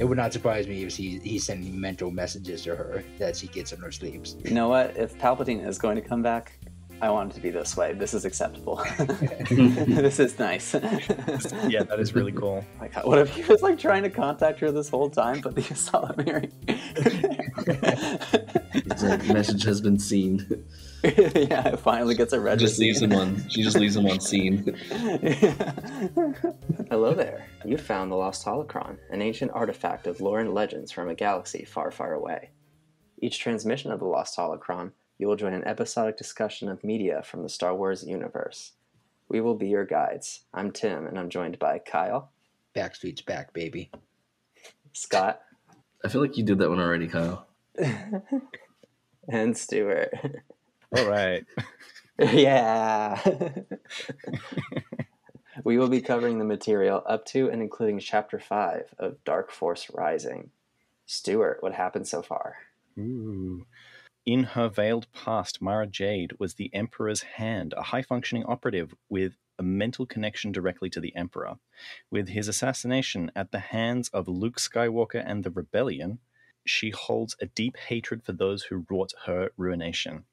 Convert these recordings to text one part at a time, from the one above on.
It would not surprise me if he's sending mental messages to her that she gets in her sleeps. You know what? If Palpatine is going to come back, I want it to be this way. This is acceptable. This is nice. Yeah, that is really cool. Oh my God, what if he was like trying to contact her this whole time, but the ysalamiri? It's like, message has been seen. Yeah, it finally gets a red. She just leaves him on scene. Hello there. You found the Lost Holocron, an ancient artifact of lore and legends from a galaxy far, far away. Each transmission of the Lost Holocron, you will join an episodic discussion of media from the Star Wars universe. We will be your guides. I'm Tim, and I'm joined by Kyle. Backstreet's back, baby. Scott. I feel like you did that one already, Kyle. And Stuart. All right. Yeah. We will be covering the material up to and including Chapter 5 of Dark Force Rising. Stuart, what happened so far? Ooh. In her veiled past, Mara Jade was the Emperor's hand, a high-functioning operative with a mental connection directly to the Emperor. With his assassination at the hands of Luke Skywalker and the Rebellion, she holds a deep hatred for those who wrought her ruination.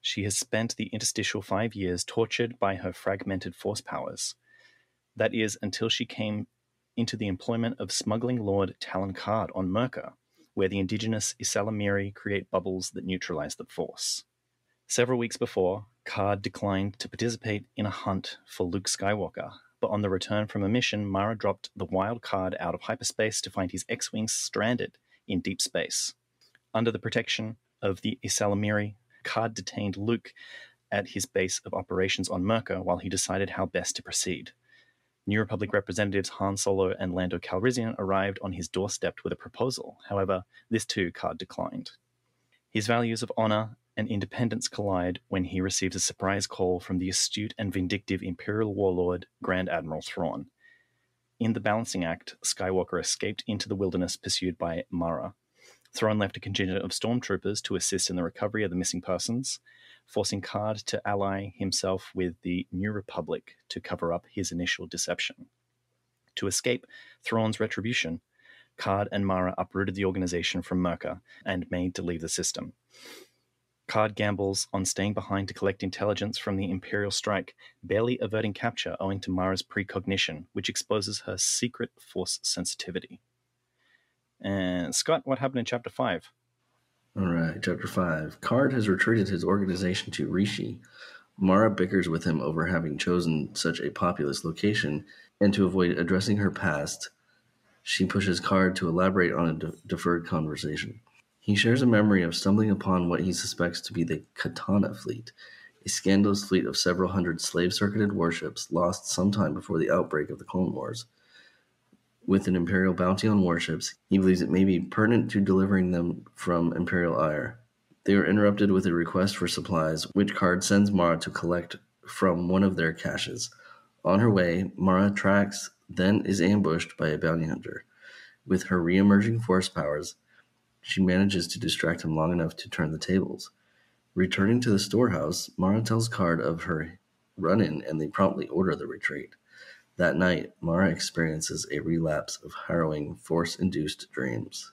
She has spent the interstitial 5 years tortured by her fragmented force powers. That is, until she came into the employment of Smuggling Lord Talon Karrde on Myrkr, where the indigenous ysalamiri create bubbles that neutralise the force. Several weeks before, Karrde declined to participate in a hunt for Luke Skywalker, but on the return from a mission, Mara dropped the Wild Karrde out of hyperspace to find his X-Wing stranded in deep space. Under the protection of the ysalamiri, Karrde detained Luke at his base of operations on Myrkr while he decided how best to proceed. New Republic representatives Han Solo and Lando Calrissian arrived on his doorstep with a proposal. However, this too Karrde declined. His values of honor and independence collide when he receives a surprise call from the astute and vindictive Imperial warlord Grand Admiral Thrawn. In the balancing act, Skywalker escaped into the wilderness pursued by Mara. Thrawn left a contingent of stormtroopers to assist in the recovery of the missing persons, forcing Karrde to ally himself with the New Republic to cover up his initial deception. To escape Thrawn's retribution, Karrde and Mara uprooted the organization from Myrkr and made to leave the system. Karrde gambles on staying behind to collect intelligence from the Imperial strike, barely averting capture owing to Mara's precognition, which exposes her secret force sensitivity. And Scott, what happened in Chapter 5? All right, Chapter 5. Karrde has retreated his organization to Rishi. Mara bickers with him over having chosen such a populous location, and to avoid addressing her past, she pushes Karrde to elaborate on a deferred conversation. He shares a memory of stumbling upon what he suspects to be the Katana fleet, a scandalous fleet of several hundred slave-circuited warships lost sometime before the outbreak of the Clone Wars. With an Imperial bounty on warships, he believes it may be pertinent to delivering them from Imperial ire. They are interrupted with a request for supplies, which Karrde sends Mara to collect from one of their caches. On her way, Mara tracks, then is ambushed by a bounty hunter. With her re-emerging force powers, she manages to distract him long enough to turn the tables. Returning to the storehouse, Mara tells Karrde of her run-in, and they promptly order the retreat. That night, Mara experiences a relapse of harrowing, force-induced dreams.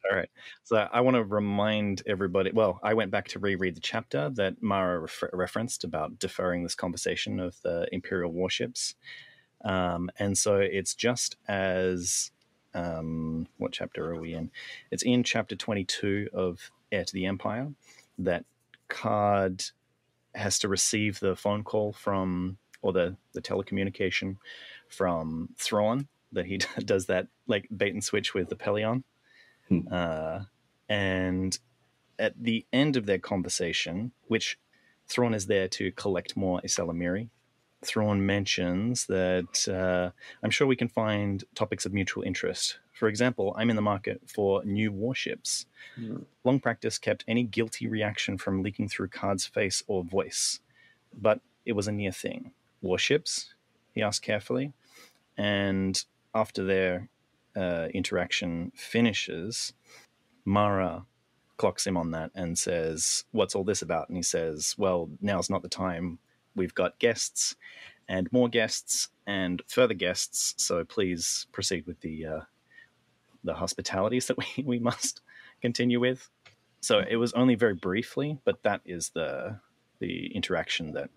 All right. So I want to remind everybody, well, I went back to reread the chapter that Mara referenced about deferring this conversation of the Imperial warships. And so it's just as, what chapter are we in? It's in chapter 22 of Heir to the Empire that Karrde has to receive the phone call from, or the telecommunication from Thrawn, that he does that like bait and switch with the Pelion. And at the end of their conversation, which Thrawn is there to collect more ysalamiri, Thrawn mentions that I'm sure we can find topics of mutual interest. For example, I'm in the market for new warships. Long practice kept any guilty reaction from leaking through Karrde's face or voice, but it was a near thing. Warships? He asked carefully. And after their interaction finishes, Mara clocks him on that and says, "What's all this about?" And he says, "Well, now's not the time. We've got guests and more guests and further guests, so please proceed with the the hospitalities that we must continue with. So it was only very briefly, but that is the interaction that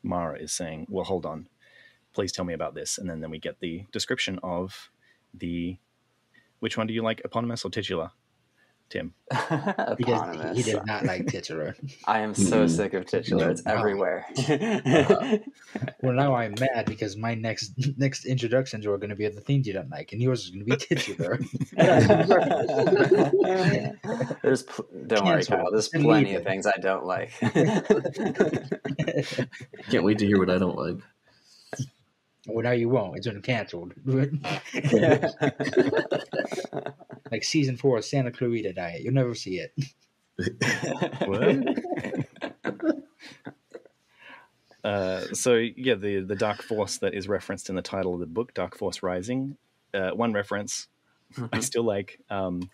Mara is saying, well, hold on, please tell me about this. And then we get the description of which one do you like, eponymous or titular, Tim? Eponymous. He does not like titular. I am so sick of titular. It's everywhere. Well, now I'm mad because my next introductions are going to be of the things you don't like, and yours is going to be titular. Don't worry, Kyle. There's plenty of things I don't like. Can't wait to hear what I don't like. Well, now you won't. It's been canceled. Like season 4 of Santa Clarita Diet. You'll never see it. What? So yeah, the Dark Force that is referenced in the title of the book, Dark Force Rising. One reference. I still like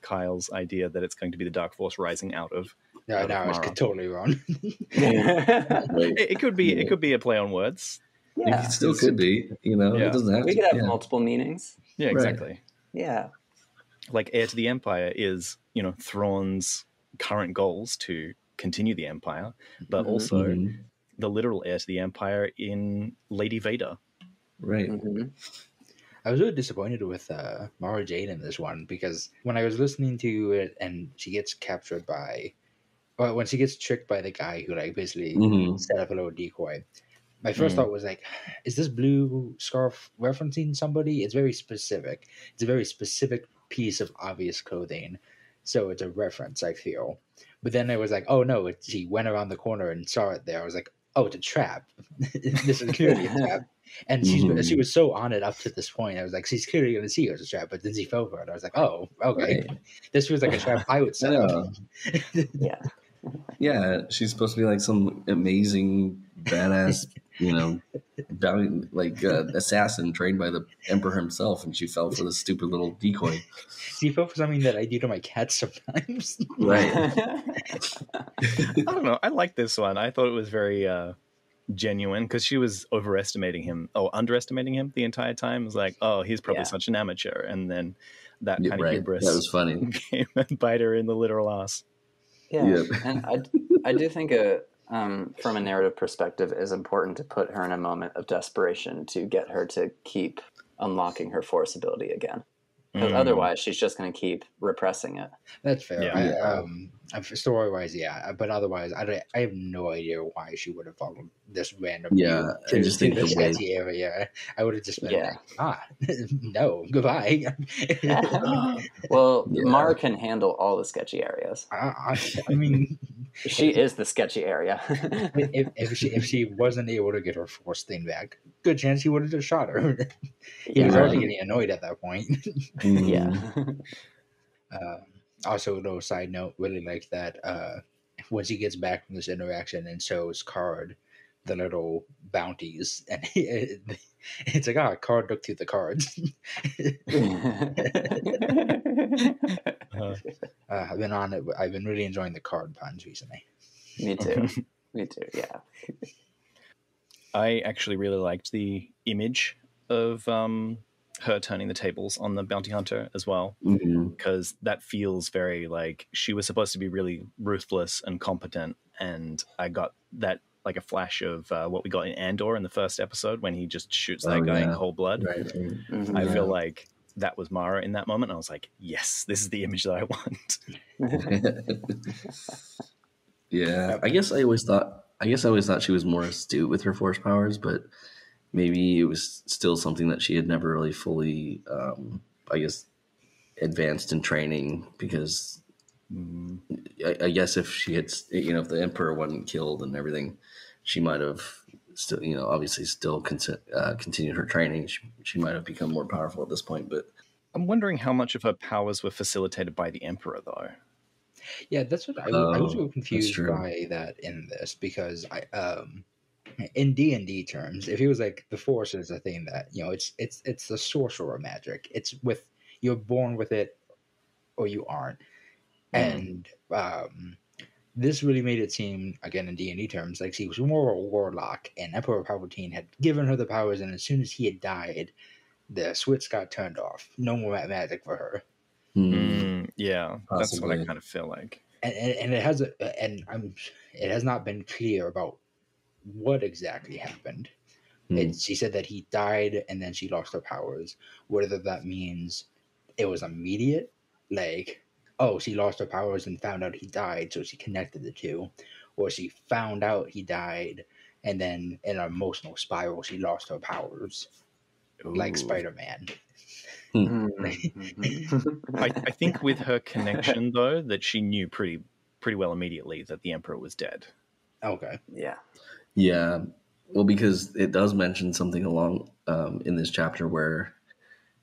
Kyle's idea that it's going to be the Dark Force rising out of. No, it's totally wrong. It could be a play on words. Yeah, It still could be. You know, Yeah. it doesn't have we to. could have multiple meanings. Yeah, exactly. Yeah. Like heir to the Empire is, Thrawn's current goals to continue the Empire, but also the literal heir to the Empire in Lady Vader. Right. I was really disappointed with Mara Jade in this one because when I was listening to it and she gets captured when she gets tricked by the guy who like basically set up a little decoy, my first thought was like, is this blue scarf referencing somebody? It's very specific. It's a very specific piece of obvious clothing. So it's a reference, I feel. But then I was like, oh no, she went around the corner and saw it there. I was like, oh, it's a trap. This is clearly a trap. And she was so on it up to this point. I was like, she's clearly going to see it as a trap. But then she fell for it. I was like, oh, okay. Right. This feels like a trap I would set up. Yeah. Yeah, she's supposed to be like some amazing, badass, assassin trained by the Emperor himself, and she fell for this stupid little decoy. She fell for something that I do to my cats sometimes. Right. I don't know. I like this one. I thought it was very genuine because she was underestimating him the entire time. It was like, oh, he's probably such an amateur, and then that kind of hubris. That was funny. Came and bite her in the literal ass. Yeah, yep. And I do think from a narrative perspective, it is important to put her in a moment of desperation to get her to keep unlocking her force ability again. Because otherwise, she's just going to keep repressing it. That's fair. Yeah. Story-wise, yeah. But otherwise, I have no idea why she would have followed this random I just think the sketchy area. I would have just been like, no, goodbye. Well, Mara can handle all the sketchy areas. I mean... She is the sketchy area. if she wasn't able to get her force thing back, good chance he would have just shot her. He was already getting annoyed at that point. Yeah. Also, though, side note, really like that once he gets back from this interaction and shows Karrde the little bounties, and it's like, Karrde looked through the cards. I've been really enjoying the Karrde puns recently. Me too. Yeah. I actually really liked the image of her turning the tables on the bounty hunter as well, because that feels very like she was supposed to be really ruthless and competent, and I got that like a flash of what we got in Andor in the first episode when he just shoots that guy in cold blood. Right. I feel like that was Mara in that moment. I was like, yes, this is the image that I want. Yeah, I guess I always thought she was more astute with her force powers, but maybe it was still something that she had never really fully, advanced in training, because I guess if she had, if the Emperor wasn't killed and everything, she might have still, obviously still continued her training. She might have become more powerful at this point, but I'm wondering how much of her powers were facilitated by the Emperor, though. Yeah, that's what I was really confused by that in this, because in D&D terms, if it was like the Force is a thing that it's the sorcerer magic. It's you're born with it or you aren't, and this really made it seem, again in D&D terms, like she was more of a warlock, and Emperor Palpatine had given her the powers, and as soon as he had died, the switch got turned off. No more magic for her. Yeah, Possibly. that's what I kind of feel like. And it has it has not been clear about what exactly happened. She said that he died and then she lost her powers. Whether that means it was immediate, like, oh, she lost her powers and found out he died, so she connected the two, or she found out he died and then in an emotional spiral she lost her powers, like Ooh. Spider-Man. I think with her connection, though, that she knew pretty well immediately that the Emperor was dead. Okay. Yeah. Yeah. Well, because it does mention something along in this chapter where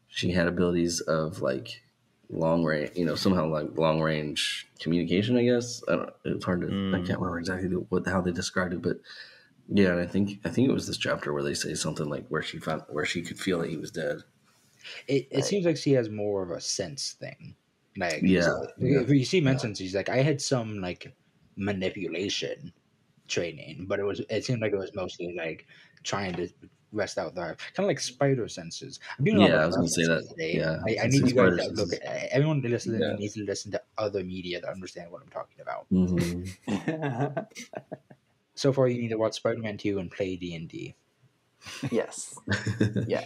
she had abilities of like long range, somehow like long range communication. I guess it's hard to. I can't remember exactly how they described it, but yeah, and I think it was this chapter where they say something like where she could feel that he was dead. It seems like she has more of a sense thing. Like, Yeah. if you mentions, she's like, I had some like manipulation training, but it seemed like it was mostly like trying to rest out the kind of like spider senses. I'm doing a lot Yeah, of I was going to say that. references today. Yeah, I need you guys to look at everyone needs to listen to other media to understand what I'm talking about. So far, you need to watch Spider-Man 2 and play D&D. Yes. Yeah.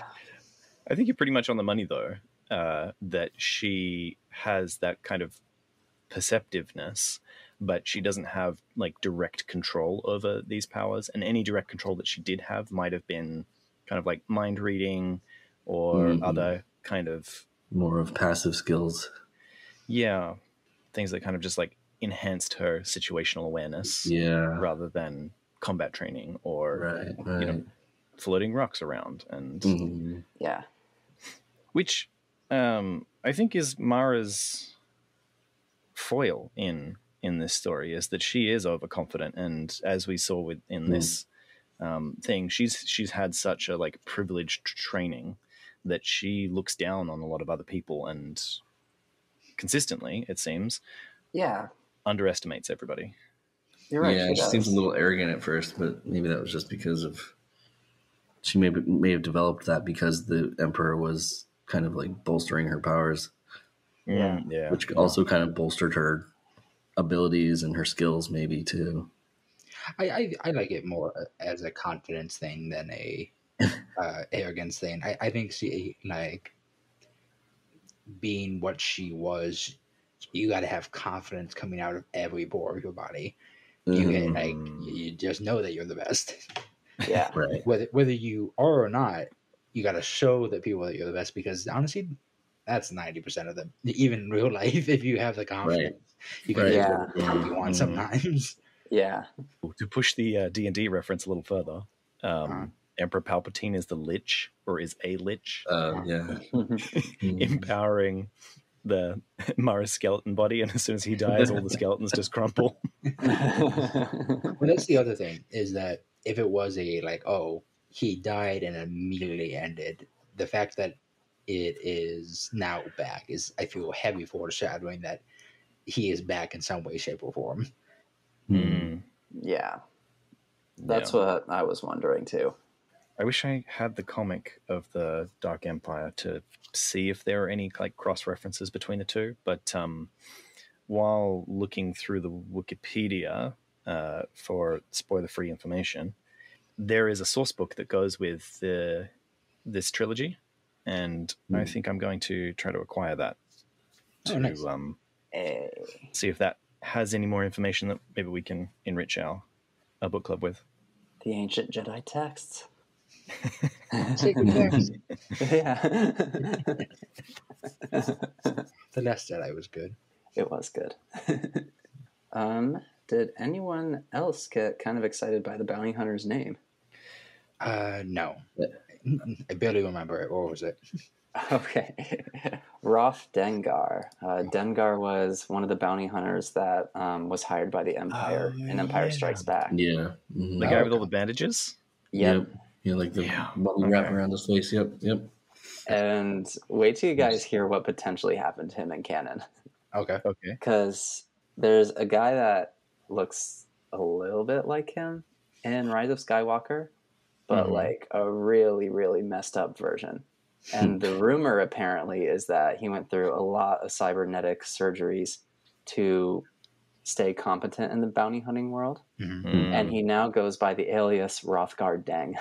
I think you're pretty much on the money, though, that she has that kind of perceptiveness, but she doesn't have like direct control over these powers, and any direct control that she did have might have been kind of like mind reading or other kind of more of passive skills. Yeah, things that kind of just like enhanced her situational awareness, rather than combat training or floating rocks around and yeah, which I think is Mara's foil in this story, is that she is overconfident, and as we saw in this thing, she's had such a like privileged training that she looks down on a lot of other people and consistently, it seems, underestimates everybody. You're right. Yeah, she seems a little arrogant at first, but maybe that was just because of she may have developed that because the Emperor was kind of like bolstering her powers. Which also kind of bolstered her abilities and her skills, maybe too. I like it more as a confidence thing than a arrogance thing. I think she, like, being what she was, you got to have confidence coming out of every pore of your body. You get like you just know that you're the best. Yeah, right. Whether you are or not, you got to show that people that you're the best, because honestly, that's 90% of them. Even in real life, if you have the confidence, you can do what you want sometimes. Yeah. To push the D&D reference a little further, Emperor Palpatine is the Lich, or is a Lich. Empowering the Mara's skeleton body, and as soon as he dies, all the skeletons just crumple. Well, that's the other thing, is that if it was a like, oh, he died and immediately ended, the fact that it is now back is, I feel, heavy foreshadowing that he is back in some way, shape, or form. Yeah, that's what I was wondering too. I wish I had the comic of the Dark Empire to see if there are any like cross references between the two, but while looking through the Wikipedia for spoiler-free information, there is a source book that goes with this trilogy, and I think I'm going to try to acquire that to see if that has any more information that maybe we can enrich our book club with. The ancient Jedi texts. Sacred text. Yeah. The Last Jedi was good. It was good. Did anyone else get kind of excited by the bounty hunter's name? No. I barely remember it. What was it? Okay. Roth Dengar. Dengar was one of the bounty hunters that was hired by the Empire in Empire Strikes Back. Yeah. The guy with all the bandages? Yep. Yeah, like the bubble wrap around his face. Yep. And wait till you guys hear what potentially happened to him in canon. Okay. Because there's a guy that looks a little bit like him in Rise of Skywalker, but like a really, really messed up version. And the rumor apparently is that he went through a lot of cybernetic surgeries to stay competent in the bounty hunting world. And he now goes by the alias Hrothgar Deng.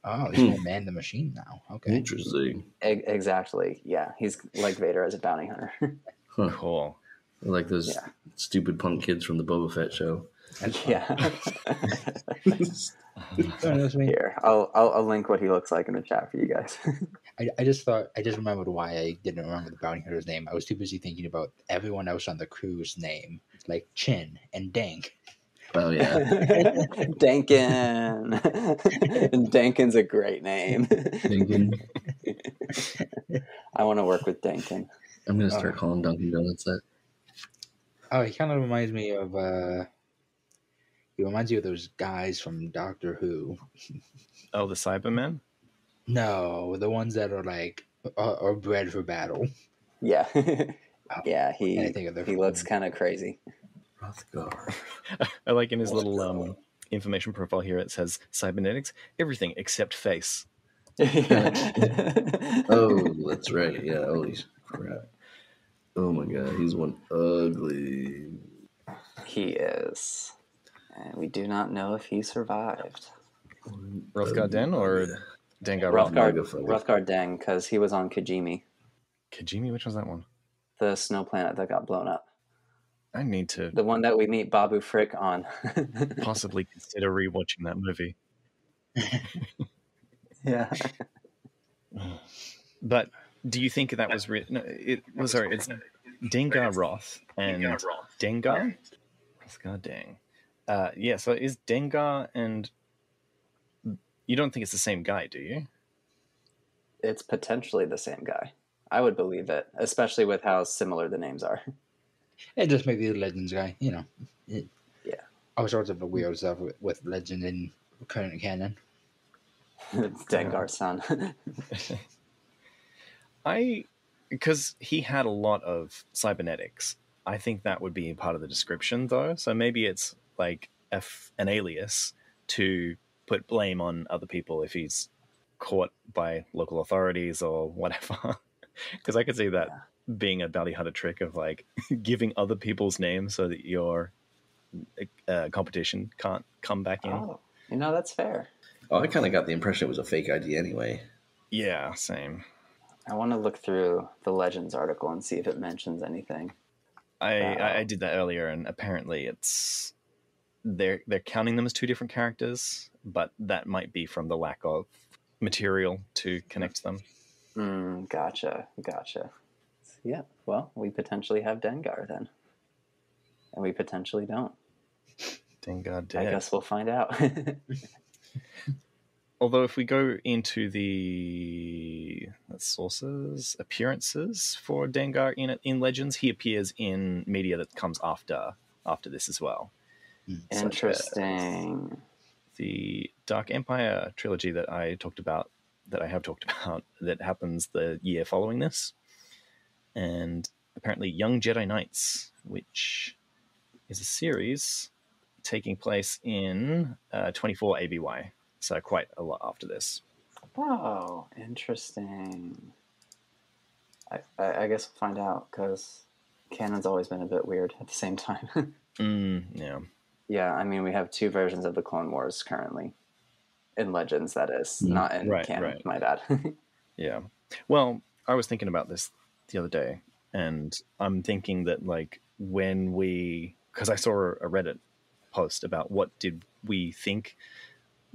Oh, he's gonna man the machine now. Okay. Interesting. Exactly. Yeah, he's like Vader as a bounty hunter. Huh. Cool. Like those stupid punk kids from the Boba Fett show. Here, I'll link what he looks like in the chat for you guys. I just remembered why I didn't remember the bounty hunter's name. I was too busy thinking about everyone else on the crew's name, like Chin and Dank. Oh, yeah. Dankin. And Dankin's a great name. Dinkin. I want to work with Dankin. I'm going to start calling Dunkin' Donuts that. Oh, he kind of reminds me of he reminds you of those guys from Doctor Who. Oh, the Cybermen? No, the ones that are like are bred for battle. Yeah. Yeah, he looks name. kind of crazy. Hrothgar. I like in his little information profile here, it says cybernetics, everything except face. Oh, that's right. Yeah, holy crap. Oh my god, he's one ugly. He is. And we do not know if he survived. Hrothgar Den or Dengar Hrothgar? Hrothgar Deng, because he was on Kijimi, Kijimi, which was that one? the snow planet that got blown up. I need to The one that we meet Babu Frick on. possibly consider rewatching that movie. Yeah. But do you think that was real? No, it's Dengar Roth and Dengar? Hrothgar Deng. Yeah, so is Dengar and... You don't think it's the same guy, do you? It's potentially the same guy. I would believe it, especially with how similar the names are. It just may be the Legends guy, you know. Yeah. All sorts of weird stuff with Legend and current canon. It's Dengar's son. Because he had a lot of cybernetics. I think that would be part of the description, though. So maybe it's like an alias to put blame on other people if he's caught by local authorities or whatever. Because I could see that being a bounty hunter trick of like giving other people's names so that your competition can't come back in. Oh, that's fair. Oh, I kind of got the impression it was a fake ID anyway. Yeah, same. I want to look through the Legends article and see if it mentions anything. I did that earlier, and apparently it's they're counting them as two different characters, but that might be from the lack of material to connect them. Gotcha. Yeah, well, we potentially have Dengar then. And we potentially don't. Dengar dead. I guess we'll find out. Although if we go into the sources, appearances for Dengar in Legends, he appears in media that comes after this as well. Interesting. The Dark Empire trilogy that I have talked about, that happens the year following this. And apparently Young Jedi Knights, which is a series taking place in 24 ABY. So quite a lot after this. Oh, interesting. I guess we'll find out, because canon's always been a bit weird at the same time. Yeah. Yeah, I mean, we have two versions of the Clone Wars currently. In Legends, that is. Not in canon, right. my bad. Yeah. Well, I was thinking about this the other day, and I'm thinking that, like, because I saw a Reddit post about what did we think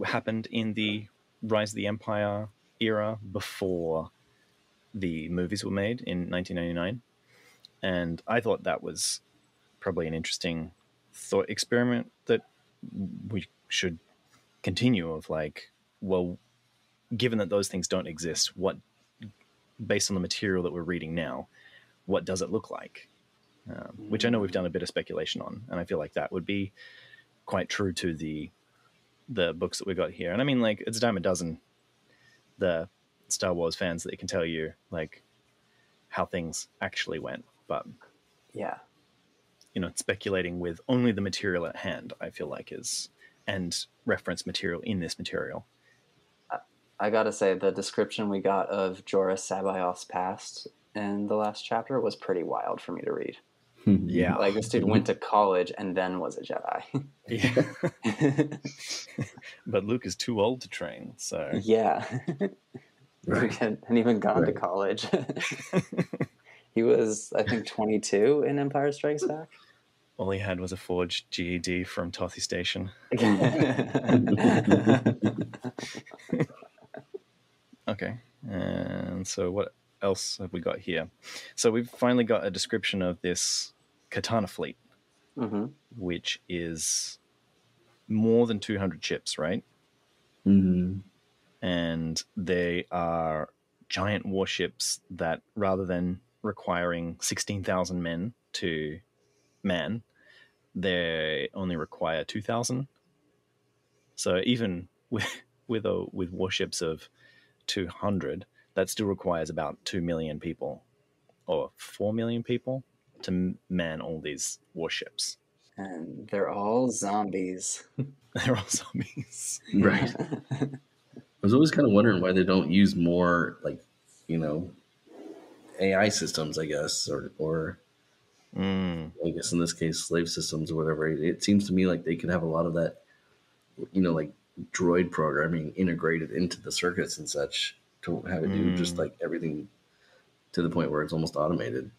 happened in the Rise of the Empire era before the movies were made in 1999. And I thought that was probably an interesting thought experiment that we should continue of, like, well, given that those things don't exist, what, based on the material that we're reading now, what does it look like? Which I know we've done a bit of speculation on, and I feel like that would be quite true to the books that we got here. And I mean, like, it's a dime a dozen the Star Wars fans that can tell you, like, how things actually went. But yeah, speculating with only the material at hand, I feel like and reference material in this material. I gotta say, the description we got of Jorah Sabayoth's past in the last chapter was pretty wild for me to read. Yeah. Like, this dude went to college and then was a Jedi. Yeah. But Luke is too old to train, so... Yeah. Right. He hadn't even gone to college. He was, I think, 22 in Empire Strikes Back. All he had was a forged GED from Tothy Station. Okay, and so what else have we got here? So we've finally got a description of this Katana fleet, which is more than 200 ships, right? Mm-hmm. And they are giant warships that, rather than requiring 16,000 men to man, they only require 2,000. So even with warships of 200, that still requires about 2 million people or 4 million people to man all these warships. And they're all zombies. They're all zombies. Right. I was always kind of wondering why they don't use more, like, AI systems, I guess, or I guess in this case, slave systems or whatever. It seems to me like they could have a lot of that, like droid programming integrated into the circuits and such to have it do just like everything to the point where it's almost automated.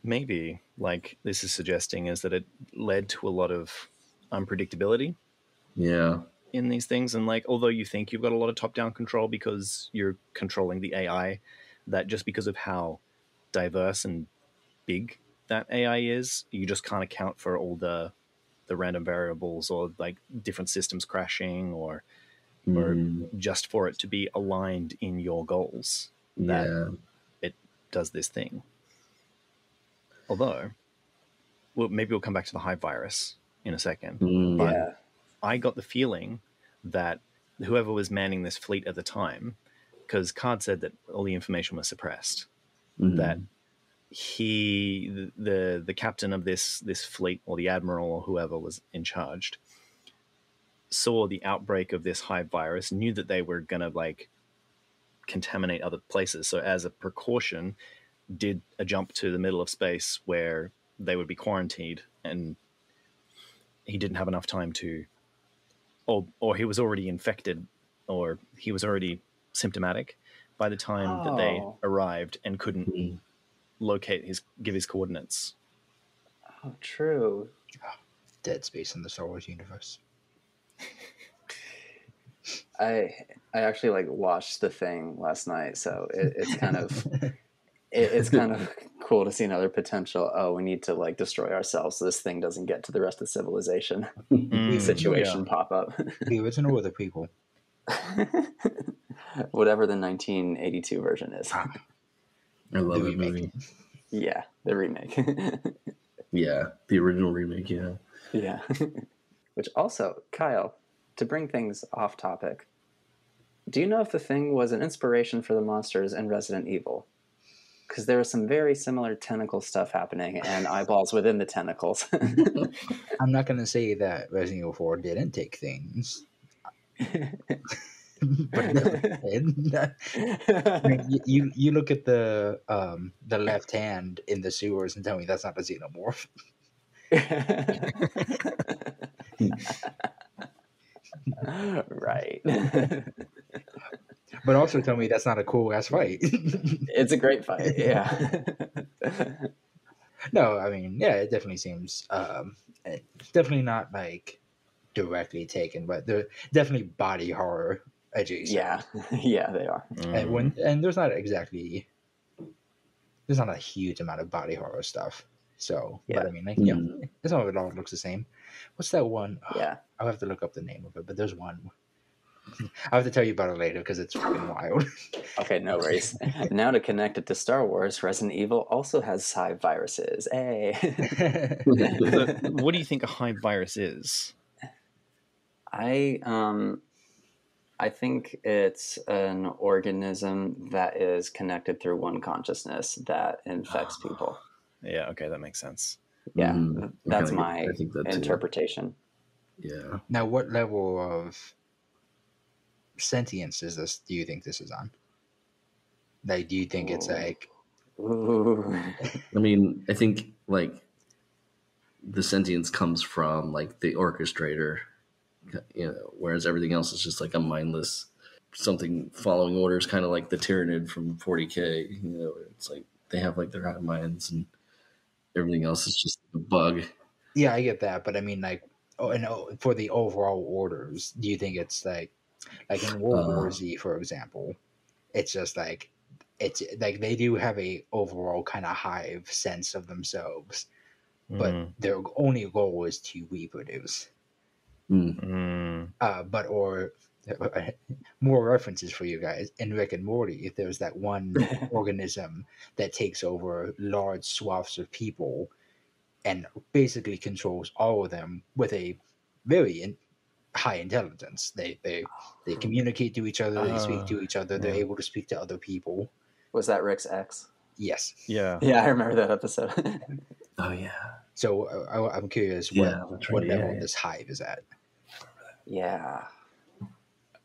Maybe, like this is suggesting, is that it led to a lot of unpredictability. Yeah. In these things, and like, although you think you've got a lot of top-down control because you're controlling the AI, that just because of how diverse and big that AI is, you just can't account for all the random variables or like different systems crashing or just for it to be aligned in your goals that it does this thing. Although, well, maybe we'll come back to the hive virus in a second. But Yeah. I got the feeling that whoever was manning this fleet at the time, because Karrde said that all the information was suppressed, that the captain of this fleet, or the admiral, or whoever was in charge, saw the outbreak of this hive virus, knew that they were going to like contaminate other places. So as a precaution, did a jump to the middle of space where they would be quarantined, and he didn't have enough time to, or he was already infected, or he was already symptomatic by the time that they arrived and couldn't give his coordinates. Oh, true. Dead space in the Star Wars universe. I actually like watched the thing last night, so it's kind of it's kind of cool to see another potential. Oh, we need to like destroy ourselves so this thing doesn't get to the rest of civilization. Situation pop up. The original or the prequel? Whatever the 1982 version is. I love that movie. Yeah, the remake. Yeah, the original remake. Yeah. Yeah. Which also, Kyle, to bring things off topic, do you know if the thing was an inspiration for the monsters in Resident Evil? Because there was some very similar tentacle stuff happening and eyeballs within the tentacles. I'm not going to say that Resident Evil 4 didn't take things. But I mean, you look at the left hand in the sewers and tell me that's not a xenomorph. Right. But also tell me that's not a cool ass fight. It's a great fight, yeah. No, I mean, yeah, it definitely seems definitely not like directly taken, but they're definitely body horror adjacent. Yeah, they are. And there's not a huge amount of body horror stuff. So, but I mean, like, some of it all looks the same. What's that one? Yeah, I'll have to look up the name of it, but there's one. I'll have to tell you about it later because it's freaking wild. Okay, no worries. Now to connect it to Star Wars, Resident Evil also has hive viruses. Hey. So, what do you think a hive virus is? I think it's an organism that is connected through one consciousness that infects people. Yeah, okay, that makes sense. Yeah, that's my interpretation. Yeah. Now, what level of sentience is this? Do you think this is on? Like, do you think it's like? Ooh. I mean, I think like the sentience comes from like the orchestrator, whereas everything else is just like a mindless something following orders, kind of like the Tyranid from 40K. It's like they have like their hive minds, and everything else is just a bug. Yeah, I get that, but I mean, like, for the overall orders, do you think it's like in World War Z, for example, it's just like they do have a overall kind of hive sense of themselves, but their only goal is to reproduce. Or more references for you guys in Rick and Morty. There's that one organism that takes over large swaths of people and basically controls all of them with a very high intelligence. They communicate to each other. They speak to each other. They're able to speak to other people. Was that Rick's ex? Yes. Yeah. Yeah, I remember that episode. Oh yeah. So I'm curious what level this hive is at. Yeah.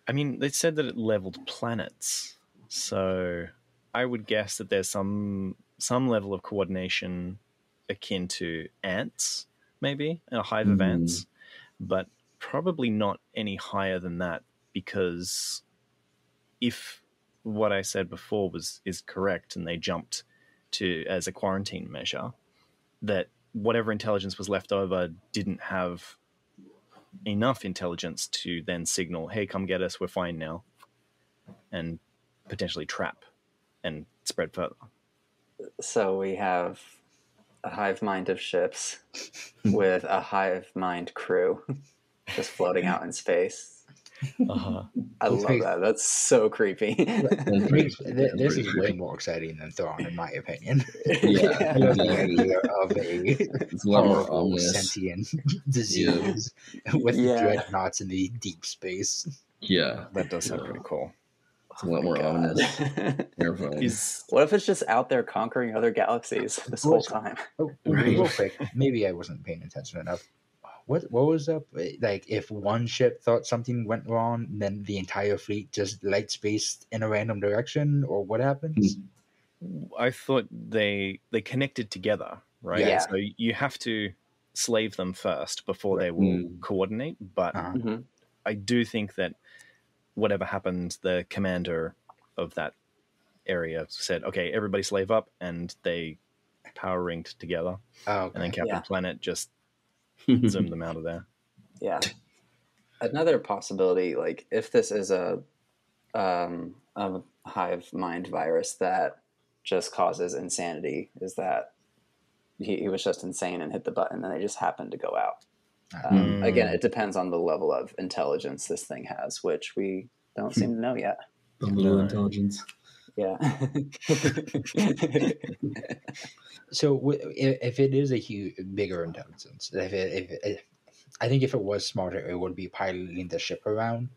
I mean, they said that it leveled planets, so I would guess that there's some level of coordination akin to ants, maybe a hive of ants, but probably not any higher than that, because if what I said before is correct and they jumped to as a quarantine measure, that whatever intelligence was left over didn't have enough intelligence to then signal, hey, come get us, we're fine now, and potentially trap and spread further. So we have a hive mind of ships with a hive mind crew just floating out in space. I love that. That's so creepy. This is way more exciting than Thrawn, in my opinion. Yeah, I love the idea of it's a lot more horrible ominous. sentient disease with dreadnoughts in the deep space. Yeah, that does sound pretty cool. It's a lot more ominous. Terrifying. What if it's just out there conquering other galaxies this whole time? Real quick, maybe I wasn't paying attention enough. What was up? Like, if one ship thought something went wrong, then the entire fleet just light spaced in a random direction, or what happens? I thought they connected together, right? Yeah. So you have to slave them first before they will coordinate. But I do think that whatever happened, the commander of that area said, "Okay, everybody slave up," and they power ringed together. Oh, okay. And then Captain Planet just zoomed them out of there. Yeah. Another possibility, like if this is a hive mind virus that just causes insanity, is that he was just insane and hit the button and they just happened to go out. Again, it depends on the level of intelligence this thing has, which we don't seem to know yet. The little intelligence. Yeah. So if it is a bigger intelligence, I think if it was smarter, it would be piloting the ship around.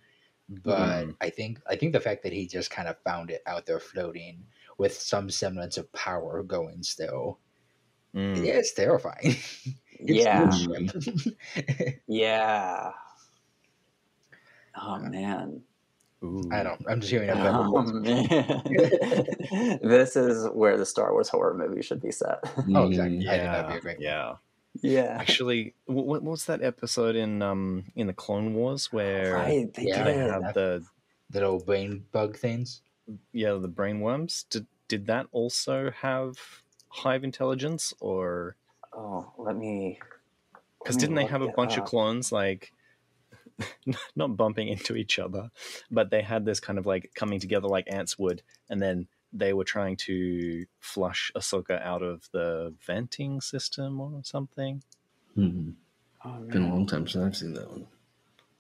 But I think the fact that he just kind of found it out there floating with some semblance of power going still, it's terrifying. Yeah. Oh man. Ooh. I'm just hearing about Oh man. This is where the Star Wars horror movie should be set. Oh, exactly. I think that'd be a great one. Yeah. Actually, what was that episode in the Clone Wars where they had the little brain bug things? Yeah, the brain worms. Did that also have hive intelligence, or? Oh, let me. Because didn't they have a bunch of clones like not bumping into each other, but they had this kind of like coming together like ants would, and then they were trying to flush Ahsoka out of the venting system or something. Mm-hmm. Oh, been a long time since I've seen that one.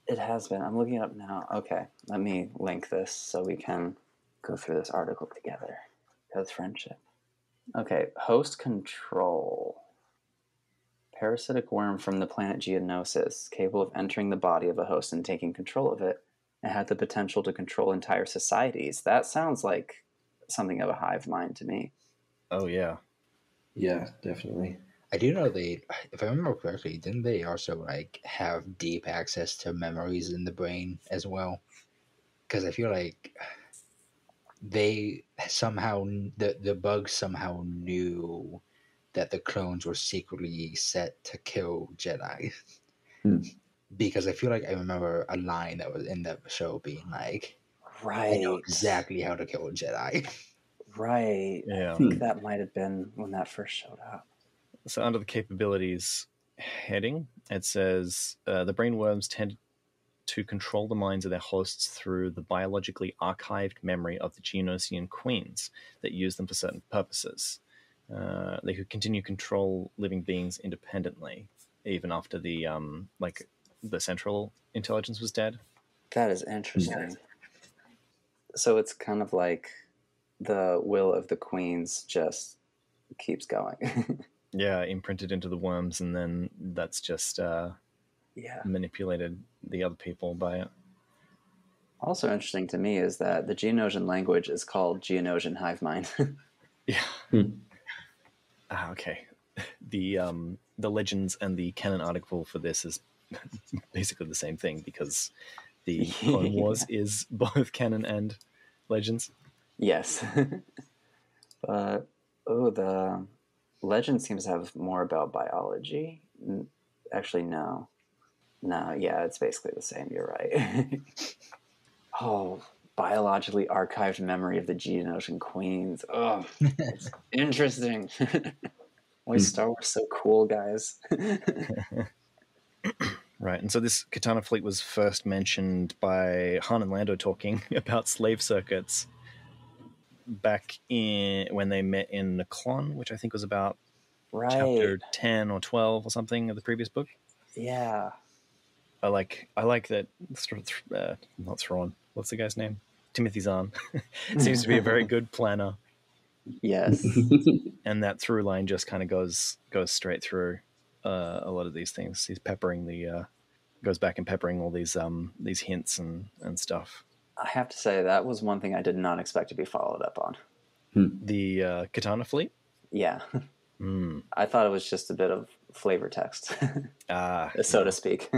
It has been. I'm looking it up now. Okay, let me link this so we can go through this article together. Because friendship. Okay, host control. Parasitic worm from the planet Geonosis, capable of entering the body of a host and taking control of it, and had the potential to control entire societies. That sounds like something of a hive mind to me. Oh, yeah. Yeah, definitely. I do know if I remember correctly, didn't they also like have deep access to memories in the brain as well? because I feel like they somehow the bugs somehow knew that the clones were secretly set to kill Jedi. Because I feel like I remember a line that was in the show being like, Right. I know exactly how to kill a Jedi. Right. Yeah. I think that might have been when that first showed up. So under the capabilities heading, it says the brainworms tend to control the minds of their hosts through the biologically archived memory of the Geonosian queens that use them for certain purposes. They could continue to control living beings independently, even after the central intelligence was dead. That is interesting. So it's kind of like the will of the queens just keeps going. Yeah, imprinted into the worms, and then that's just manipulated the other people by it. Also interesting to me is that the Geonosian language is called Geonosian hive mind. Yeah. Okay. The legends and the canon article for this is basically the same thing, because the Clone Wars is both canon and legends. Yes. But the legend seems to have more about biology. Actually, no. Yeah, it's basically the same. You're right. Oh, biologically archived memory of the Geonosian queens. Oh, it's interesting. Why is Star Wars so cool, guys? Right, and so this Katana fleet was first mentioned by Han and Lando talking about slave circuits back in when they met in Naklon, which I think was about chapter 10 or 12 or something of the previous book. Yeah. I like that. Not Thrawn. What's the guy's name? Timothy Zahn seems to be a very good planner. Yes. And that through line just kind of goes straight through a lot of these things. He's peppering goes back and peppering all these hints and stuff. I have to say that was one thing I did not expect to be followed up on. The Katana fleet? Yeah. I thought it was just a bit of flavor text, so to speak.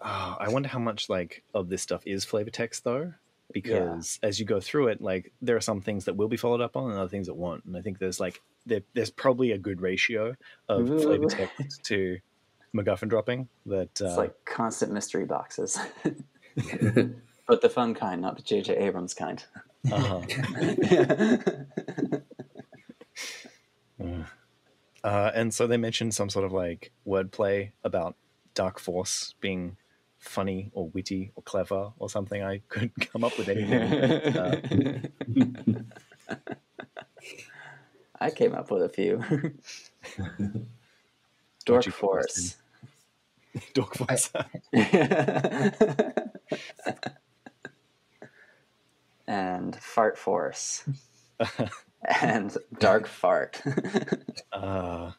I wonder how much of this stuff is flavor text though, because as you go through it, there are some things that will be followed up on and other things that won't. And I think there's there's probably a good ratio of flavor text to MacGuffin dropping that it's like constant mystery boxes. But the fun kind, not the J.J. Abrams kind. And so they mentioned some sort of wordplay about Dark Force being funny or witty or clever or something. I couldn't come up with anything. I came up with a few. Dork Force. Dork Force. And Fart Force. And Dark Fart. The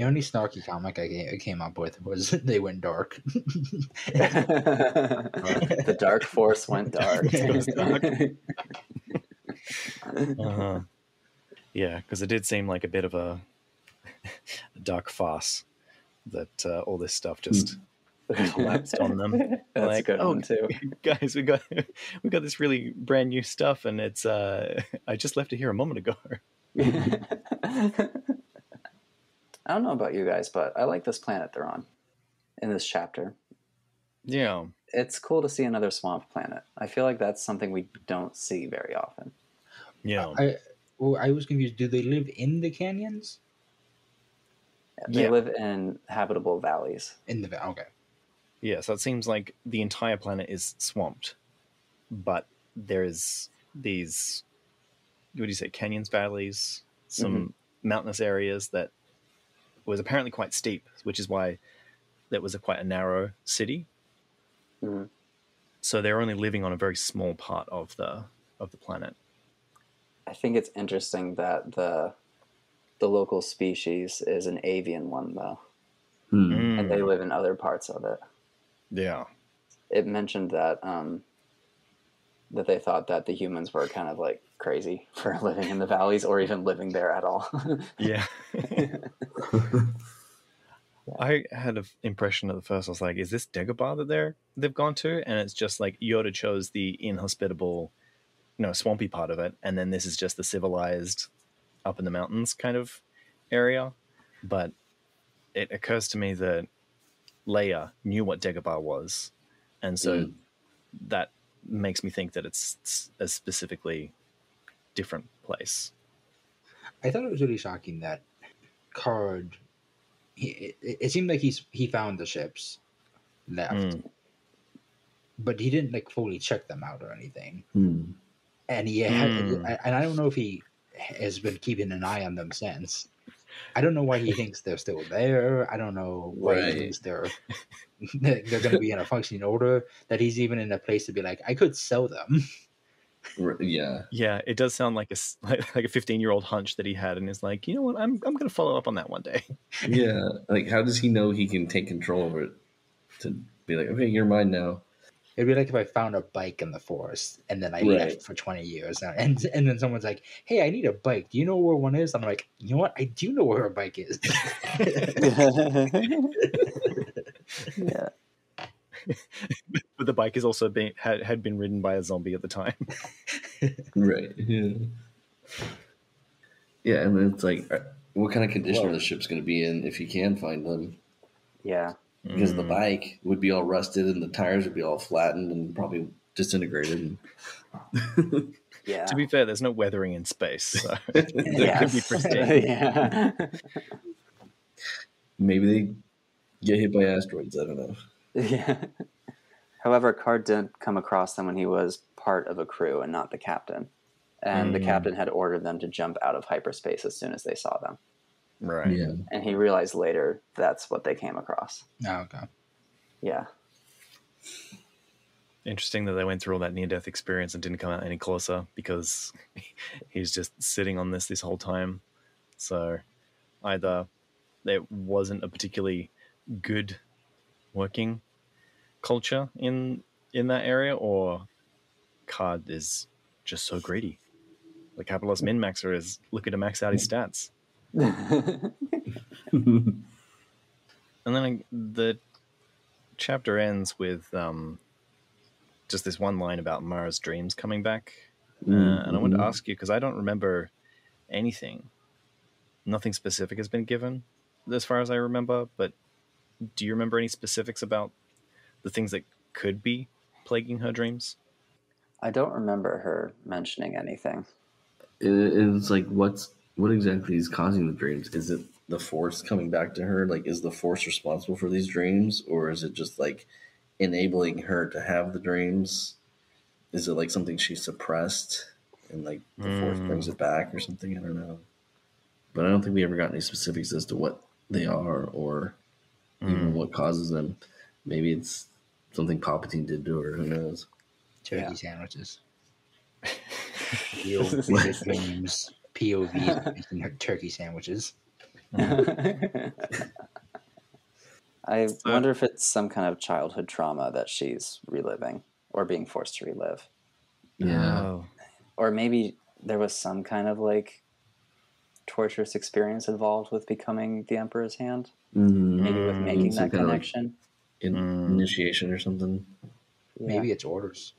only snarky comic I came up with was they went dark. The Dark Force went dark. Yeah, because it did seem like a bit of a dark farce that all this stuff just collapsed on them. That's a good one too. Guys, we got this really brand new stuff, and it's I just left it here a moment ago. I don't know about you guys, but I like this planet they're on in this chapter. Yeah. It's cool to see another swamp planet. I feel like that's something we don't see very often. Yeah. I was confused. Do they live in the canyons? They live in habitable valleys. In the okay. Yeah, so it seems like the entire planet is swamped, but there's these, what do you say, canyons, valleys, some mountainous areas that was apparently quite steep, which is why that was quite a narrow city. So they're only living on a very small part of the planet. I think it's interesting that the local species is an avian one, though, and they live in other parts of it. Yeah, it mentioned that that they thought that the humans were kind of like crazy for living in the valleys or even living there at all. Yeah. I had an impression at the first. I was like, "Is this Dagobah that they've gone to?" And it's just like Yoda chose the inhospitable, swampy part of it, and then this is just the civilized, up in the mountains kind of area. But it occurs to me that Leia knew what Dagobah was, and so that makes me think that it's a specifically different place. I thought it was really shocking that Karrde. It seemed like he found the ships, left, but he didn't like fully check them out or anything. And and I don't know if he has been keeping an eye on them since. I don't know why he thinks they're still there. I don't know why he thinks they're going to be in a functioning order. That he's even in a place to be like, I could sell them. Yeah. It does sound like a 15-year-old hunch that he had, and is like, you know what, I'm going to follow up on that one day. Yeah, like how does he know he can take control of it to be like, okay, you're mine now? It'd be like if I found a bike in the forest and then I left for 20 years, and then someone's like, hey, I need a bike. Do you know where one is? I'm like, you know what? I do know where a bike is. Yeah. But the bike is also had been ridden by a zombie at the time. Right. Yeah, and it's like, what kind of condition are the ships going to be in if you can find them? Yeah. Because the bike would be all rusted and the tires would be all flattened and probably disintegrated. Yeah. To be fair, there's no weathering in space, so it could be pristine. Yeah. Maybe they get hit by asteroids. I don't know. Yeah. However, Karrde didn't come across them when he was part of a crew and not the captain. And the captain had ordered them to jump out of hyperspace as soon as they saw them. Right. Yeah. And he realized later that's what they came across. Oh, okay. Yeah. Interesting that they went through all that near-death experience and didn't come out any closer, because he's just sitting on this whole time. So either there wasn't a particularly good working culture in that area, or Karrde is just so greedy. The capitalist min-maxer is looking to max out his stats. And then the chapter ends with just this one line about Mara's dreams coming back. And I want to ask you, because I don't remember anything. Nothing specific has been given as far as I remember, but do you remember any specifics about the things that could be plaguing her dreams? I don't remember her mentioning anything. It's like, what exactly is causing the dreams? Is it the Force coming back to her? Like, is the Force responsible for these dreams, or is it just like enabling her to have the dreams? Is it like something she suppressed and like the Force brings it back or something? I don't know. But I don't think we ever got any specifics as to what they are or even what causes them. Maybe it's something Palpatine did to her. Who knows? Turkey sandwiches. Real dreams. POV making turkey sandwiches. I wonder if it's some kind of childhood trauma that she's reliving or being forced to relive. Yeah. Oh. Or maybe there was some kind of like torturous experience involved with becoming the Emperor's hand. Maybe with making that connection. Like initiation or something. Yeah. Maybe it's orders.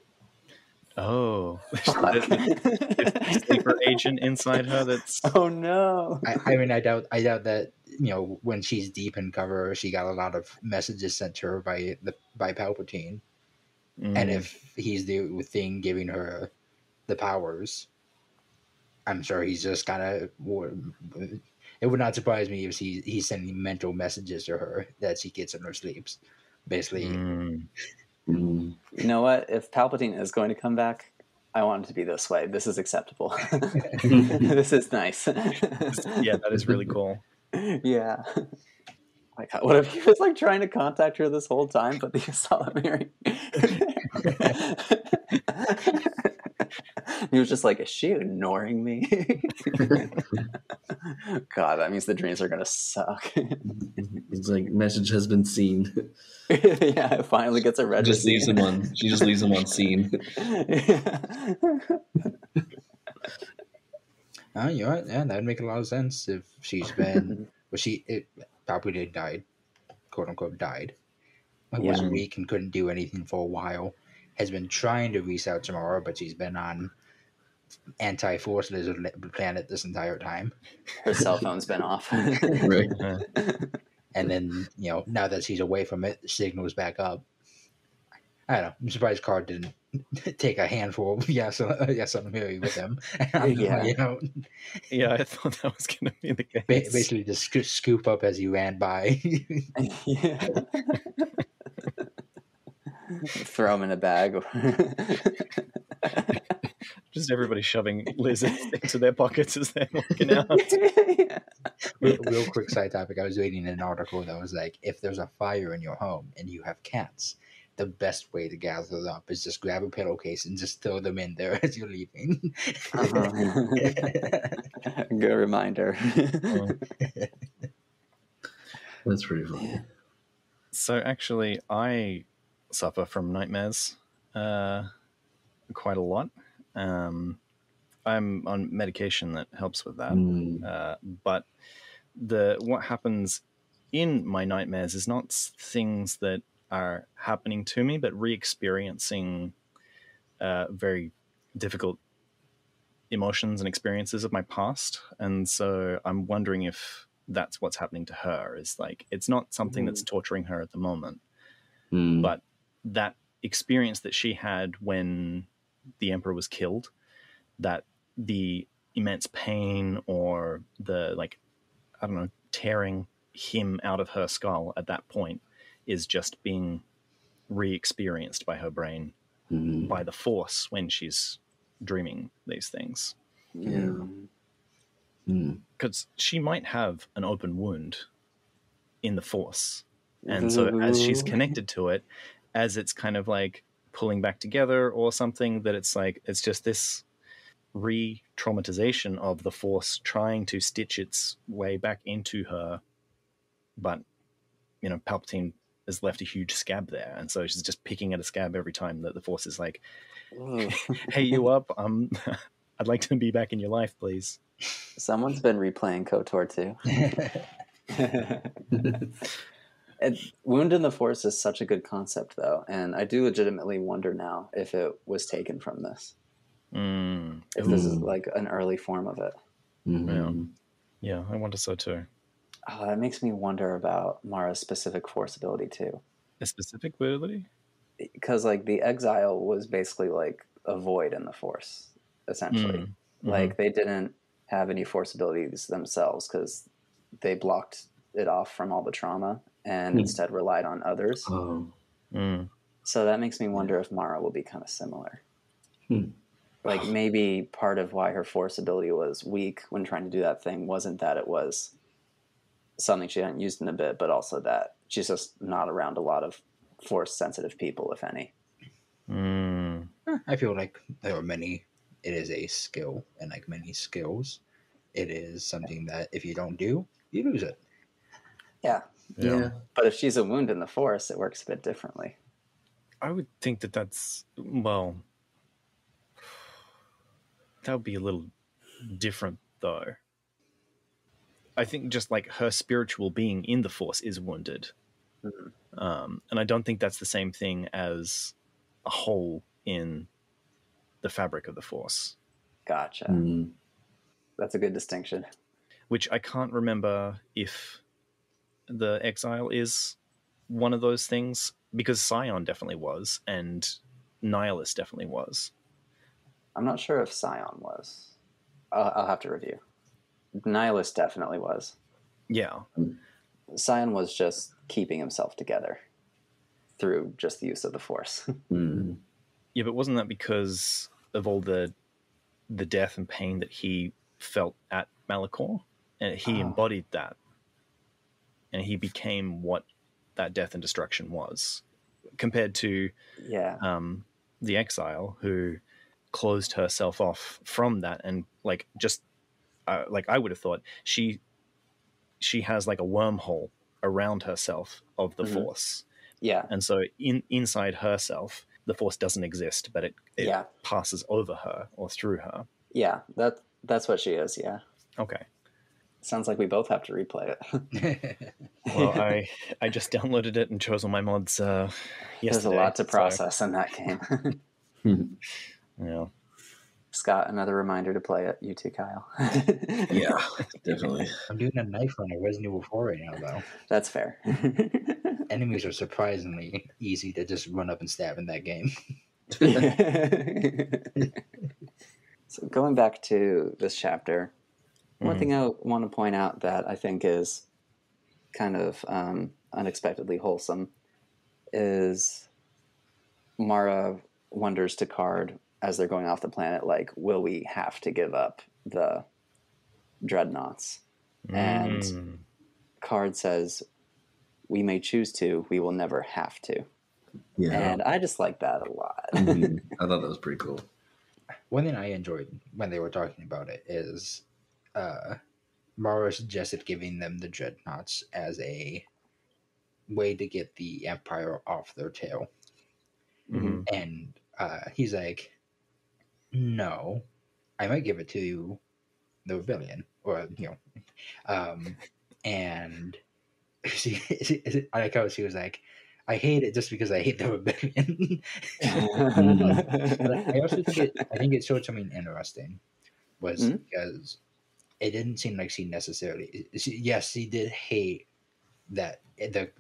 Oh. the sleeper agent inside her that's... Oh no. I mean, I doubt that, when she's deep in cover, she got a lot of messages sent to her by Palpatine. And if he's the thing giving her the powers, I'm sure he's just kind of... It would not surprise me if he's sending mental messages to her that she gets in her sleeps. Basically. You know what? If Palpatine is going to come back, I want it to be this way. This is acceptable. This is nice. Yeah, that is really cool. Yeah. Like, what if he was like trying to contact her this whole time, but the ysalamiri? He was just like, is she ignoring me? God, that means the dreams are going to suck. It's like, message has been seen. Yeah, it finally gets a red. She just leaves him on scene. Oh, you know what? Yeah, that'd make a lot of sense if she's been... Palpatine died. quote unquote died, Yeah. was weak and couldn't do anything for a while, has been trying to reach out to Mara, but she's been on anti-force lizard planet this entire time. Her cell phone's been off. Right. And then, now that she's away from it, the signal's back up. I don't know. I'm surprised Karrde didn't take a handful of ysalamiri with him. Yeah. Yeah, I thought that was going to be the case. Basically just scoop up as he ran by. Yeah. Throw them in a bag. Just everybody shoving lizards into their pockets as they're walking out. Yeah. Real quick side topic. I was reading an article that was like, if there's a fire in your home and you have cats, the best way to gather them up is just grab a pillowcase and just throw them in there as you're leaving. Good reminder. That's pretty funny. So actually, I suffer from nightmares quite a lot. I'm on medication that helps with that. But what happens in my nightmares is not things that are happening to me, but re-experiencing very difficult emotions and experiences of my past. And so I'm wondering if that's what's happening to her. Is like, it's not something that's torturing her at the moment, but that experience that she had when the Emperor was killed, that the immense pain or the, like, I don't know, tearing him out of her skull at that point is just being re-experienced by her brain by the Force when she's dreaming these things. Because she might have an open wound in the Force, and so as she's connected to it, as it's kind of like pulling back together or something, that it's like, it's just this re-traumatization of the Force trying to stitch its way back into her, but Palpatine has left a huge scab there, and so she's just picking at a scab every time that the Force is like, hey, you up, I'd like to be back in your life, please. Someone's been replaying KOTOR too. Wound in the Force is such a good concept, though, and I do legitimately wonder now if it was taken from this. If this is like an early form of it. Yeah, I wonder so too. Oh, that makes me wonder about Mara's specific Force ability too. A specific ability? Because like the exile was basically like a void in the Force, essentially. Like they didn't have any Force abilities themselves because they blocked it off from all the trauma and instead relied on others. So that makes me wonder if Mara will be kind of similar. Like maybe part of why her Force ability was weak when trying to do that thing wasn't that it was something she hadn't used in a bit, but also that she's just not around a lot of Force sensitive people, if any. I feel like there are many. It is a skill, and like many skills, it is something that if you don't do, you lose it. Yeah. But if she's a wound in the Force, it works a bit differently. I would think that's, well, that would be a little different, though. I think just like her spiritual being in the Force is wounded. And I don't think that's the same thing as a hole in the fabric of the Force. Gotcha. That's a good distinction. Which I can't remember if the exile is one of those things, because Scion definitely was, and Nihilus definitely was. I'm not sure if Scion was. I'll have to review. Nihilus definitely was. Yeah. Scion was just keeping himself together through just the use of the Force. Yeah, but wasn't that because of all the death and pain that he felt at Malachor? And he embodied that. And he became what that death and destruction was. Compared to the exile, who closed herself off from that, and like just like I would have thought, she has like a wormhole around herself of the Force. Yeah. And so inside herself, the Force doesn't exist, but it passes over her or through her. Yeah, that's what she is, yeah. Okay. Sounds like we both have to replay it. Well, I just downloaded it and chose all my mods yesterday. There's a lot to process in that game. Yeah. Scott, another reminder to play it. You too, Kyle. Yeah, definitely. I'm doing a knife run of Resident Evil 4 right now, though. That's fair. Enemies are surprisingly easy to just run up and stab in that game. So going back to this chapter, one thing I want to point out that I think is kind of unexpectedly wholesome is Mara wonders to Karrde as they're going off the planet, like, will we have to give up the dreadnoughts? And Karrde says, we may choose to, we will never have to. Yeah. And I just like that a lot. I thought that was pretty cool. One thing I enjoyed when they were talking about it is Mara suggested giving them the dreadnoughts as a way to get the Empire off their tail. Mm-hmm. And he's like, no, I might give it to the rebellion, or and I like how she was like, I hate it just because I hate the rebellion. But I also think it showed something interesting, was because it didn't seem like she necessarily. She did hate that the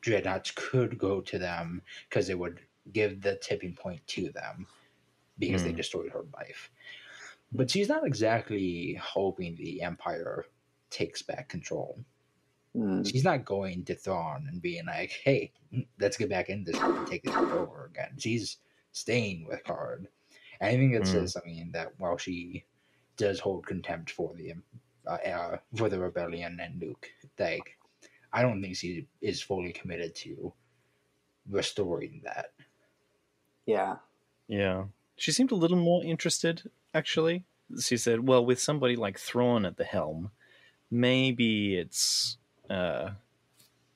dreadnoughts could go to them because it would give the tipping point to them because they destroyed her life. But she's not exactly hoping the Empire takes back control. She's not going to Thrawn and being like, hey, let's get back in this and take this over again. She's staying with Karrde. And I think it says something that while she does hold contempt for the rebellion and Luke, like, I don't think she is fully committed to restoring that. Yeah. Yeah. She seemed a little more interested, actually. She said, well, with somebody like Thrawn at the helm, maybe it's a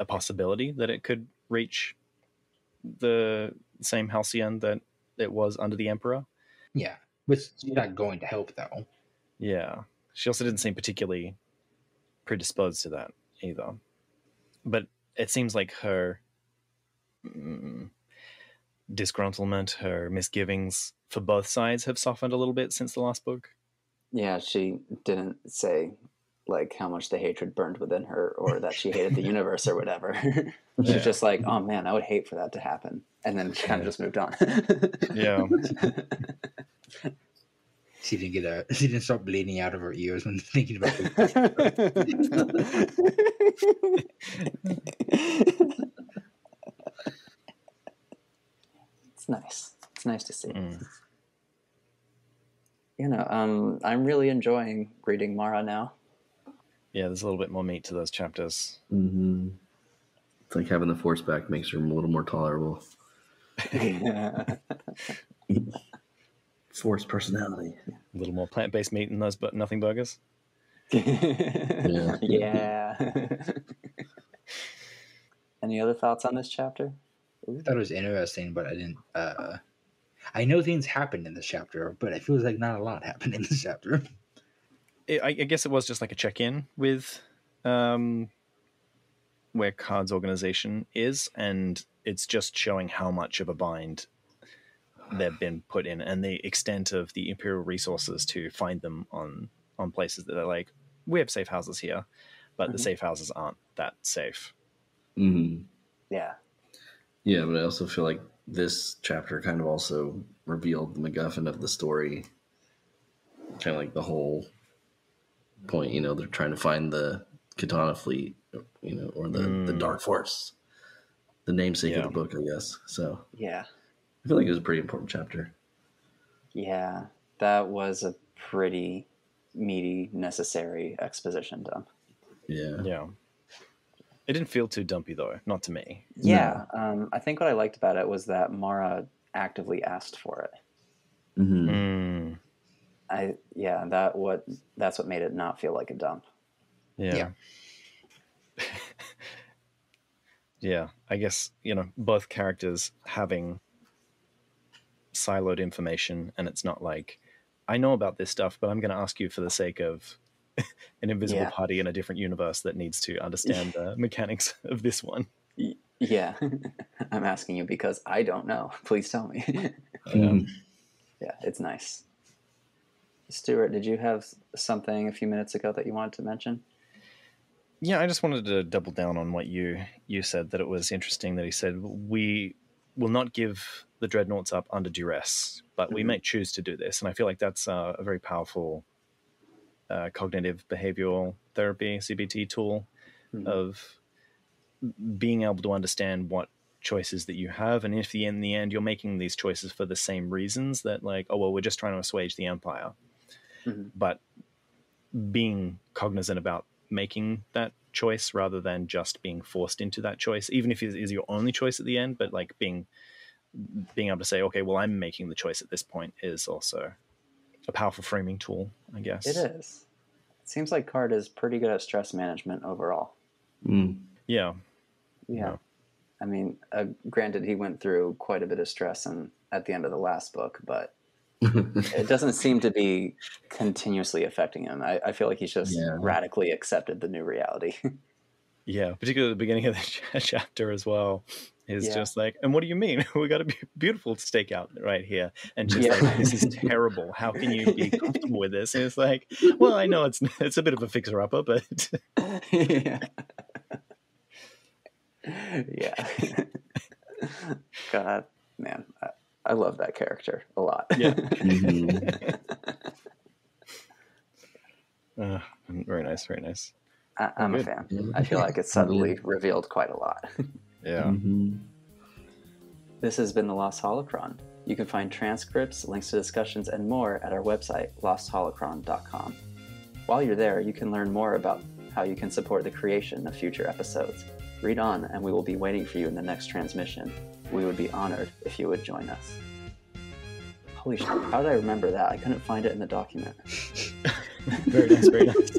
possibility that it could reach the same halcyon that it was under the Emperor. Yeah. But she's not going to help, though. Yeah. She also didn't seem particularly predisposed to that either. But it seems like her disgruntlement, her misgivings for both sides have softened a little bit since the last book. Yeah, she didn't say like how much the hatred burned within her or that she hated the universe or whatever. She's just like, oh man, I would hate for that to happen. And then she kind of just moved on. Yeah. She didn't start bleeding out of her ears when thinking about it. It's nice. It's nice to see. I'm really enjoying reading Mara now. Yeah, there's a little bit more meat to those chapters. Mm-hmm. It's like having the Force back makes her a little more tolerable. Force personality. A little more plant-based meat in those nothing burgers. Yeah. Any other thoughts on this chapter? I thought it was interesting, but I didn't. I know things happened in this chapter, but it feels like not a lot happened in this chapter. I guess it was just like a check-in with where Karrde's organization is, and it's just showing how much of a bind they've been put in and the extent of the Imperial resources to find them on places that are like, we have safe houses here, but the safe houses aren't that safe. Mm-hmm. Yeah. Yeah, but I also feel like this chapter kind of also revealed the MacGuffin of the story. Kind of like the whole point, they're trying to find the Katana fleet, or the Dark Force, the namesake of the book, I guess. So yeah, I feel like it was a pretty important chapter. Yeah, that was a pretty meaty, necessary exposition dump. Yeah. It didn't feel too dumpy though, not to me. Yeah, no. I think what I liked about it was that Mara actively asked for it. Mm-hmm. That's what made it not feel like a dump. Yeah. Yeah, I guess, both characters having siloed information, and it's not like, I know about this stuff, but I'm going to ask you for the sake of an invisible Yeah. party in a different universe that needs to understand the mechanics of this one. Yeah. I'm asking you because I don't know. Please tell me. Yeah. Yeah, it's nice. Stuart, did you have something a few minutes ago that you wanted to mention? Yeah, I just wanted to double down on what you said, that it was interesting that he said we will not give the dreadnoughts up under duress, but we may choose to do this. And I feel like that's a very powerful cognitive behavioral therapy, CBT tool of being able to understand what choices that you have. And if in the end you're making these choices for the same reasons, that like, oh, well, we're just trying to assuage the Empire. But being cognizant about making that choice rather than just being forced into that choice, even if it is your only choice at the end, but like being able to say, okay, well, I'm making the choice at this point, is also a powerful framing tool, I guess. It is. It seems like Karrde is pretty good at stress management overall. Yeah. I mean, granted, he went through quite a bit of stress at the end of the last book, but it doesn't seem to be continuously affecting him. I feel like he's just radically accepted the new reality. Yeah, particularly at the beginning of the chapter as well. Is just like, and what do you mean? We got a beautiful stakeout right here, and just like, this is terrible. How can you be comfortable with this? And it's like, well, I know it's a bit of a fixer upper, but yeah. God, man, I love that character a lot. Yeah. Very nice, very nice. I'm a fan. I feel like it's suddenly revealed quite a lot. Yeah. This has been the Lost Holocron. You can find transcripts, links to discussions, and more at our website, lostholocron.com. While you're there, you can learn more about how you can support the creation of future episodes. Read on, and we will be waiting for you in the next transmission. We would be honored if you would join us. Holy shit, how did I remember that? I couldn't find it in the document. Very nice, very nice.